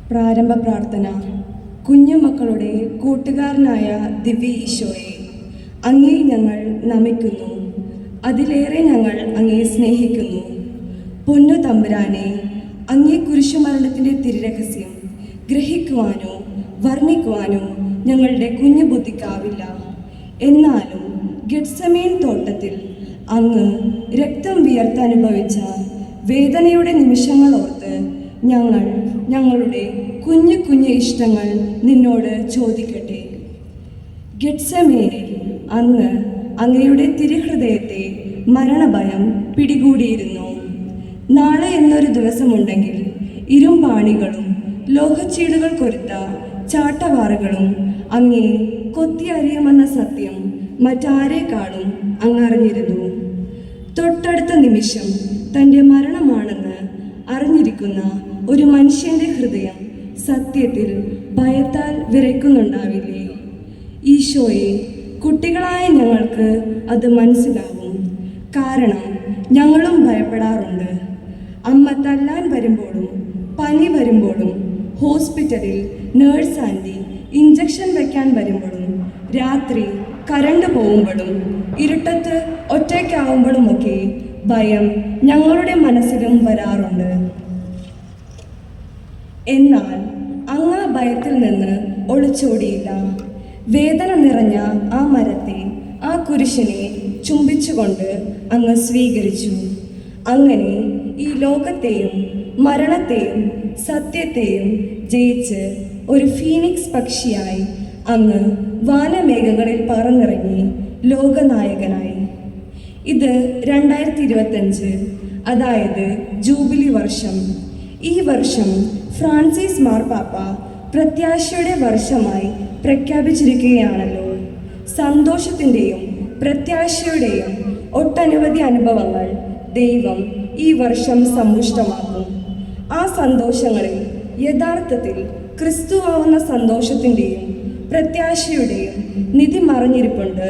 പ്രാരംഭ പ്രാർത്ഥന. കുഞ്ഞുമക്കളുടെ കൂട്ടുകാരനായ ദിവ്യ ഈശോയെ, അങ്ങേ ഞങ്ങൾ നമിക്കുന്നു, അതിലേറെ ഞങ്ങൾ അങ്ങേ സ്നേഹിക്കുന്നു. പൊന്നു തമ്പുരാനെ, അങ്ങേ കുരിശുമരണത്തിൻ്റെ തിരുരഹസ്യം ഗ്രഹിക്കുവാനോ വർണ്ണിക്കുവാനോ ഞങ്ങളുടെ കുഞ്ഞു ബുദ്ധിക്കാവില്ല. എന്നാലും ഗെത്സമേൻ തോട്ടത്തിൽ അങ്ങ് രക്തം വിയർത്തനുഭവിച്ച വേദനയുടെ നിമിഷങ്ങളോർത്ത് ഞങ്ങൾ ഞങ്ങളുടെ കുഞ്ഞു കുഞ്ഞു ഇഷ്ടങ്ങൾ നിന്നോട് ചോദിക്കട്ടെ. ഗെത്സമേനിൽ അങ്ങ് അങ്ങയുടെ തിരുഹൃദയത്തെ മരണഭയം പിടികൂടിയിരുന്നു. നാളെ എന്നൊരു ദിവസമുണ്ടെങ്കിൽ ഇരുമ്പാണികളും ലോഹച്ചീടുകൾ കൊരുത്ത ചാട്ടവാറുകളും അങ്ങേ കൊത്തിയറിയുമെന്ന സത്യം മറ്റാരേക്കാളും അങ്ങറിഞ്ഞിരുന്നു. തൊട്ടടുത്ത നിമിഷം തൻ്റെ മരണമാണെന്ന് അറിഞ്ഞിരിക്കുന്ന ഒരു മനുഷ്യൻ്റെ ഹൃദയം സത്യത്തിൽ ഭയത്താൽ വിറയ്ക്കുന്നുണ്ടാവില്ലേ? ഈശോയെ, കുട്ടികളായ ഞങ്ങൾക്ക് അത് മനസ്സിലാവും. കാരണം ഞങ്ങളും ഭയപ്പെടാറുണ്ട്. അമ്മ തല്ലാൻ വരുമ്പോഴും പനി വരുമ്പോഴും ഹോസ്പിറ്റലിൽ നേഴ്സ് ആൻറ്റി ഇഞ്ചക്ഷൻ വയ്ക്കാൻ വരുമ്പോഴും രാത്രി കറണ്ട് പോകുമ്പോഴും ഇരുട്ടത്ത് ഒറ്റയ്ക്കാവുമ്പോഴുമൊക്കെ ഭയം ഞങ്ങളുടെ മനസ്സിലും വരാറുണ്ട്. എന്നാൽ അങ്ങ് ഭയത്തിൽ നിന്ന് ഒളിച്ചോടിയില്ല. വേദന നിറഞ്ഞ ആ മരത്തെ, ആ കുരിശിനെ ചുംബിച്ചുകൊണ്ട് അങ്ങ് സ്വീകരിച്ചു. അങ്ങനെ ഈ ലോകത്തെയും മരണത്തെയും സത്യത്തെയും ജയിച്ച് ഒരു ഫീനിക്സ് പക്ഷിയായി അങ്ങ് വാനമേഘങ്ങളിൽ പറന്നിറങ്ങി ലോകനായകനായി. ഇത് 2025, അതായത് ജൂബിലി വർഷം. ഈ വർഷം ഫ്രാൻസിസ് മാർപ്പാപ്പ പ്രത്യാശയുടെ വർഷമായി പ്രഖ്യാപിച്ചിരിക്കുകയാണല്ലോ. സന്തോഷത്തിൻ്റെയും പ്രത്യാശയുടെയും ഒട്ടനവധി അനുഭവങ്ങൾ ദൈവം ഈ വർഷം സമ്പുഷ്ടമാക്കും. ആ സന്തോഷങ്ങളിൽ യഥാർത്ഥത്തിൽ ക്രിസ്തുവാവുന്ന സന്തോഷത്തിൻ്റെയും പ്രത്യാശയുടെയും നിധി മറഞ്ഞിരിപ്പുണ്ട്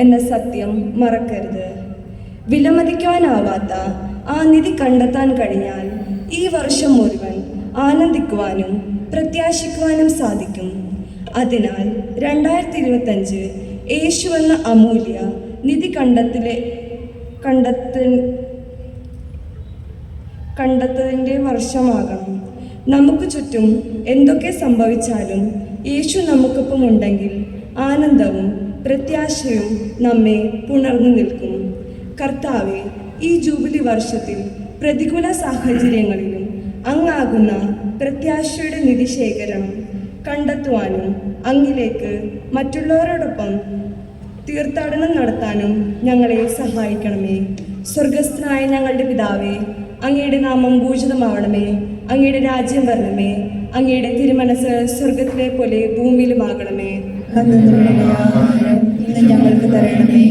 എന്ന സത്യം മറക്കരുത്. വിലമതിക്കുവാനാവാത്ത ആ നിധി കണ്ടെത്താൻ കഴിഞ്ഞാൽ ഈ വർഷം മുഴുവൻ ആനന്ദിക്കുവാനും പ്രത്യാശിക്കുവാനും സാധിക്കും. അതിനാൽ 2025 യേശുവെന്ന അമൂല്യ നിധി കണ്ടെത്തതിൻ്റെ വർഷമാകണം. നമുക്ക് ചുറ്റും എന്തൊക്കെ സംഭവിച്ചാലും യേശു നമുക്കൊപ്പം ഉണ്ടെങ്കിൽ ആനന്ദവും പ്രത്യാശയും നമ്മെ പുണർന്നു നിൽക്കും. കർത്താവെ, ഈ ജൂബിലി വർഷത്തിൽ പ്രതികൂല സാഹചര്യങ്ങളിലും അങ്ങാകുന്ന പ്രത്യാശയുടെ നിധിശേഖരണം കണ്ടെത്തുവാനും അങ്ങിലേക്ക് മറ്റുള്ളവരോടൊപ്പം തീർത്ഥാടനം നടത്താനും ഞങ്ങളെ സഹായിക്കണമേ. സ്വർഗസ്ഥനായ ഞങ്ങളുടെ പിതാവേ, അങ്ങയുടെ നാമം പൂജിതമാവണമേ. അങ്ങയുടെ രാജ്യം വരണമേ. അങ്ങയുടെ തിരുമനസ് സ്വർഗത്തിലെ പോലെ ഭൂമിയിലുമാകണമേ. ഇന്ന് ഞങ്ങൾക്ക് തരണമേ.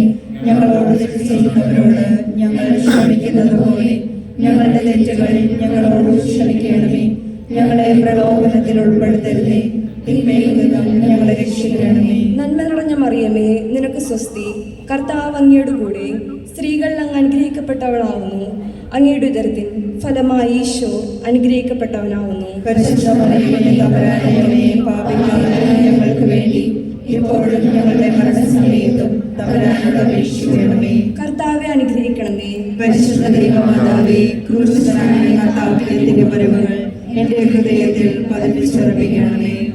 ഞങ്ങളോട് തെറ്റ് ചെയ്യുന്നവരോട് ഞങ്ങൾ ക്ഷമിക്കുന്നത് പോലെ ഞങ്ങളുടെ തെറ്റുകൾ ഞങ്ങളോട് ക്ഷമിക്കണമേ. ഞങ്ങളെ പ്രലോഭനത്തിൽ ഉൾപ്പെടുത്തരുതേ, തിന്മയിൽ നിന്നും ഞങ്ങളെ രക്ഷിക്കണമേ. നന്മ നിറഞ്ഞ മറിയമേ, നിനക്ക് സ്വസ്തി. കർത്താവ് അങ്ങയുടെ കൂടെ, സ്ത്രീകൾ അങ്ങ് അനുഗ്രഹിക്കപ്പെട്ടവളാവുന്നു. അങ്ങയുടെ ഉദരത്തിൻ ഫലമായി ഈശോ അനുഗ്രഹിക്കപ്പെട്ടവനാവുന്നു. പരിശുദ്ധ മറിയമേ, തമ്പുരാന്റെ പാപികളായ ഞങ്ങൾക്ക് വേണ്ടി ഇപ്പോഴും ഞങ്ങളുടെ മരണസമയത്തും തമ്പുരാനോട് അപേക്ഷിക്കണമേ. കർത്താവെ അനുഗ്രഹിക്കണമേ. പരിശുദ്ധ ദൈവമാതാവേ, ക്രൂശിതനായ കർത്താവിന്റെ തിരുവരവുകൾ എന്റെ ഹൃദയത്തിൽ പതിപ്പിച്ചുറപ്പിക്കണമേ.